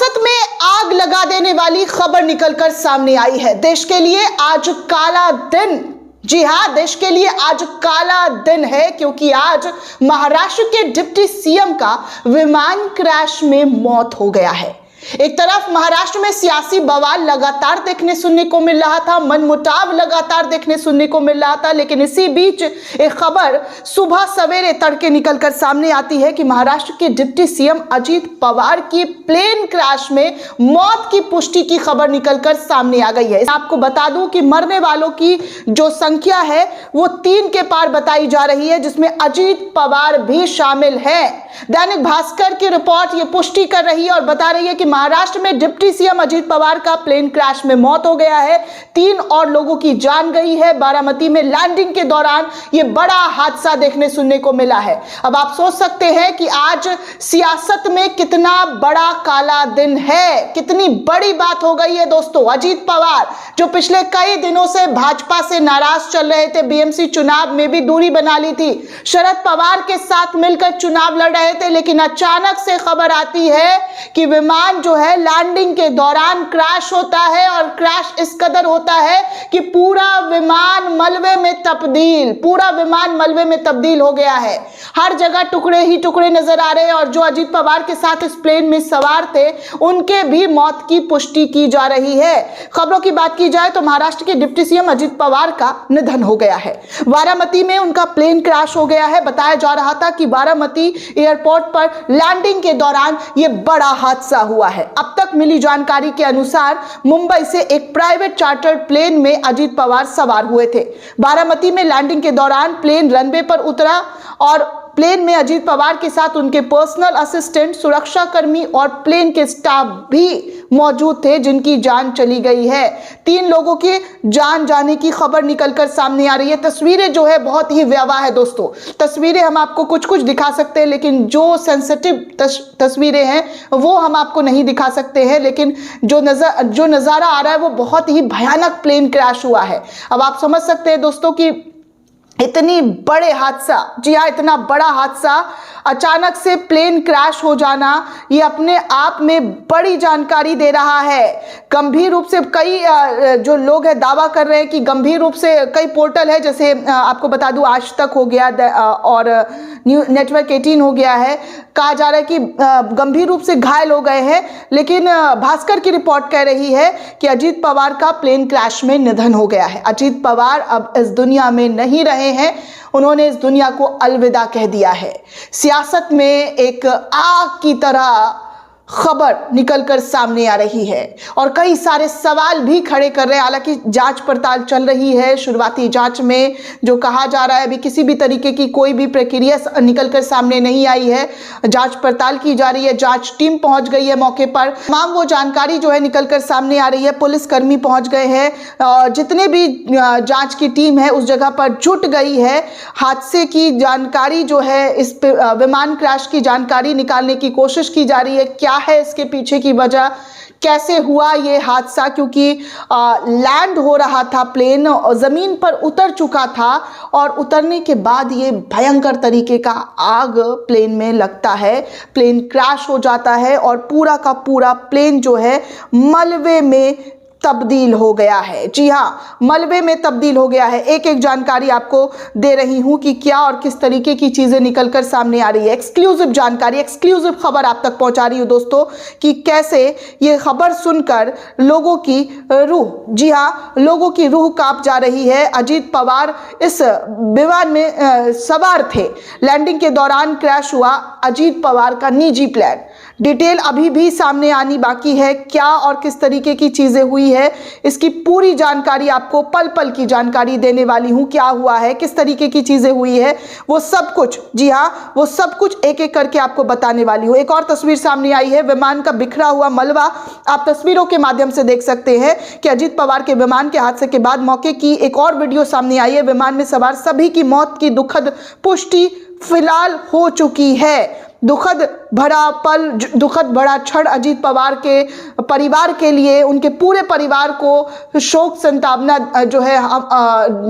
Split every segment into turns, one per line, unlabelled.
सियासत में आग लगा देने वाली खबर निकलकर सामने आई है। देश के लिए आज काला दिन, जी हां, देश के लिए आज काला दिन है, क्योंकि आज महाराष्ट्र के डिप्टी सीएम का विमान क्रैश में मौत हो गया है। एक तरफ महाराष्ट्र में सियासी बवाल लगातार देखने सुनने को मिल रहा था, मनमुटाव लगातार देखने सुनने को मिल रहा था, लेकिन इसी बीच एक खबर सुबह सवेरे तड़के निकलकर सामने आती है कि महाराष्ट्र के डिप्टी सीएम अजीत पवार की प्लेन क्रैश में मौत की पुष्टि की खबर निकलकर सामने आ गई है। आपको बता दूं कि मरने वालों की जो संख्या है वो 3 के पार बताई जा रही है, जिसमें अजीत पवार भी शामिल है। दैनिक भास्कर की रिपोर्ट ये पुष्टि कर रही है और बता रही है कि महाराष्ट्र में डिप्टी सीएम अजीत पवार का प्लेन क्रैश में मौत हो गया है। 3 और लोगों की जान गई है। बारामती में लैंडिंग के दौरान यह बड़ा हादसा देखने सुनने को मिला है। अब आप सोच सकते हैं कि आज सियासत में कितना बड़ा काला दिन है, कितनी बड़ी बात हो गई है दोस्तों। अजीत पवार जो पिछले कई दिनों से भाजपा से नाराज चल रहे थे, बीएमसी चुनाव में भी दूरी बना ली थी, शरद पवार के साथ मिलकर चुनाव लड़ रहे थे, लेकिन अचानक से खबर आती है कि विमान जो है लैंडिंग के दौरान क्रैश होता है, और क्रैश इस कदर होता है कि पूरा विमान मलबे में तब्दील हो गया है। हर जगह टुकड़े ही टुकड़े नजर आ रहे हैं, और जो अजीत पवार के साथ इस प्लेन में सवार थे उनके भी मौत की पुष्टि की जा रही है। खबरों की बात की जाए तो महाराष्ट्र के डिप्टी सीएम अजीत पवार का निधन हो गया है। बारामती में उनका प्लेन क्रैश हो गया है। बताया जा रहा था कि बारामती एयरपोर्ट पर लैंडिंग के दौरान यह बड़ा हादसा हुआ है। अब तक मिली जानकारी के अनुसार मुंबई से एक प्राइवेट चार्टर्ड प्लेन में अजीत पवार सवार हुए थे। बारामती में लैंडिंग के दौरान प्लेन रनवे पर उतरा और प्लेन में अजीत पवार के साथ उनके पर्सनल असिस्टेंट, सुरक्षा कर्मी और प्लेन के स्टाफ भी मौजूद थे, जिनकी जान चली गई है। 3 लोगों की जान जाने की खबर निकलकर सामने आ रही है। तस्वीरें जो है बहुत ही भयावह है दोस्तों। तस्वीरें हम आपको कुछ कुछ दिखा सकते हैं, लेकिन जो सेंसिटिव तस्वीरें हैं वो हम आपको नहीं दिखा सकते हैं, लेकिन जो नज़ारा आ रहा है वो बहुत ही भयानक प्लेन क्रैश हुआ है। अब आप समझ सकते हैं दोस्तों कि इतनी बड़े हादसा, जी हाँ, इतना बड़ा हादसा, अचानक से प्लेन क्रैश हो जाना, ये अपने आप में बड़ी जानकारी दे रहा है। गंभीर रूप से कई जो लोग हैं दावा कर रहे हैं कि गंभीर रूप से कई पोर्टल है, जैसे आपको बता दूं आज तक हो गया और न्यू नेटवर्क 18 हो गया है, कहा जा रहा है कि गंभीर रूप से घायल हो गए हैं। लेकिन भास्कर की रिपोर्ट कह रही है कि अजीत पवार का प्लेन क्रैश में निधन हो गया है। अजीत पवार अब इस दुनिया में नहीं रहे हैं, उन्होंने इस दुनिया को अलविदा कह दिया है। सियासत में एक आग की तरह खबर निकलकर सामने आ रही है और कई सारे सवाल भी खड़े कर रहे हैं। हालांकि जांच पड़ताल चल रही है। शुरुआती जांच में जो कहा जा रहा है, अभी किसी भी तरीके की कोई भी प्रक्रिया निकलकर सामने नहीं आई है। जांच पड़ताल की जा रही है, जांच टीम पहुंच गई है मौके पर, तमाम वो जानकारी जो है निकलकर सामने आ रही है। पुलिसकर्मी पहुंच गए हैं, जितने भी जांच की टीम है उस जगह पर जुट गई है। हादसे की जानकारी जो है, इस विमान क्रैश की जानकारी निकालने की कोशिश की जा रही है। क्या है इसके पीछे की वजह, कैसे हुआ ये हादसा, क्योंकि लैंड हो रहा था प्लेन, जमीन पर उतर चुका था और उतरने के बाद ये भयंकर तरीके का आग प्लेन में लगता है, प्लेन क्रैश हो जाता है और पूरा का पूरा प्लेन जो है मलबे में तब्दील हो गया है। जी हाँ, मलबे में तब्दील हो गया है। एक एक जानकारी आपको दे रही हूं कि क्या और किस तरीके की चीजें निकलकर सामने आ रही है। एक्सक्लूसिव जानकारी, एक्सक्लूसिव खबर आप तक पहुंचा रही हूं दोस्तों कि कैसे ये खबर सुनकर लोगों की रूह, जी हाँ, लोगों की रूह कांप जा रही है। अजीत पवार इस विमान में सवार थे, लैंडिंग के दौरान क्रैश हुआ। अजीत पवार का निजी प्लेन, डिटेल अभी भी सामने आनी बाकी है। क्या और किस तरीके की चीजें हुई है, इसकी पूरी जानकारी आपको पल पल की जानकारी देने वाली हूं। क्या हुआ है, किस तरीके की चीजें हुई है, वो सब कुछ, जी हाँ, वो सब कुछ एक एक करके आपको बताने वाली हूं। एक और तस्वीर सामने आई है, विमान का बिखरा हुआ मलबा आप तस्वीरों के माध्यम से देख सकते हैं कि अजीत पवार के विमान के हादसे के बाद मौके की एक और वीडियो सामने आई है। विमान में सवार सभी की मौत की दुखद पुष्टि फिलहाल हो चुकी है। दुखद भरा पल, दुखद भरा क्षण अजीत पवार के परिवार के लिए, उनके पूरे परिवार को शोक संतावना जो है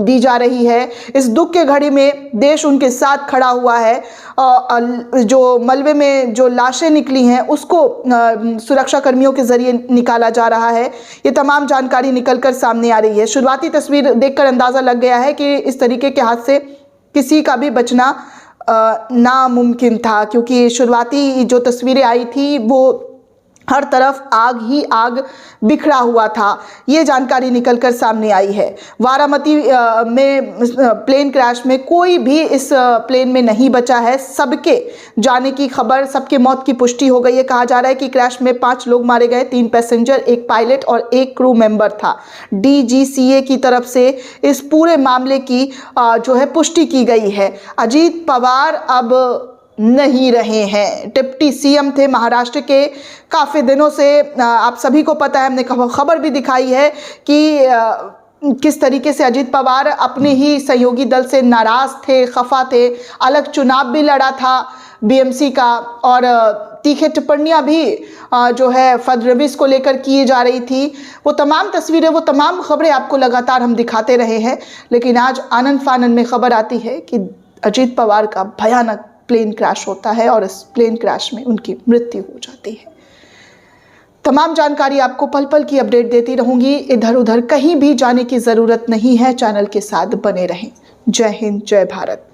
दी जा रही है। इस दुख के घड़ी में देश उनके साथ खड़ा हुआ है। जो मलबे में जो लाशें निकली हैं उसको सुरक्षा कर्मियों के जरिए निकाला जा रहा है। ये तमाम जानकारी निकलकर सामने आ रही है। शुरुआती तस्वीर देखकर अंदाजा लग गया है कि इस तरीके के हादसे किसी का भी बचना नामुमकिन था, क्योंकि शुरुआती जो तस्वीरें आई थी वो हर तरफ आग ही आग बिखरा हुआ था। ये जानकारी निकलकर सामने आई है। बारामती में प्लेन क्रैश में कोई भी इस प्लेन में नहीं बचा है। सबके जाने की खबर, सबके मौत की पुष्टि हो गई है। कहा जा रहा है कि क्रैश में 5 लोग मारे गए, 3 पैसेंजर, 1 पायलट और 1 क्रू मेंबर था। DGCA की तरफ से इस पूरे मामले की जो है पुष्टि की गई है। अजीत पवार अब नहीं रहे हैं। डिप्टी CM थे महाराष्ट्र के। काफ़ी दिनों से आप सभी को पता है, हमने खबर भी दिखाई है कि किस तरीके से अजीत पवार अपने ही सहयोगी दल से नाराज़ थे, खफा थे। अलग चुनाव भी लड़ा था BMC का, और तीखे टिप्पणियाँ भी जो है फडणवीस को लेकर की जा रही थी। वो तमाम तस्वीरें, वो तमाम खबरें आपको लगातार हम दिखाते रहे हैं। लेकिन आज आनन फानन में खबर आती है कि अजीत पवार का भयानक प्लेन क्रैश होता है और इस प्लेन क्रैश में उनकी मृत्यु हो जाती है। तमाम जानकारी आपको पल पल की अपडेट देती रहूंगी। इधर उधर कहीं भी जाने की जरूरत नहीं है। चैनल के साथ बने रहें। जय हिंद, जय भारत।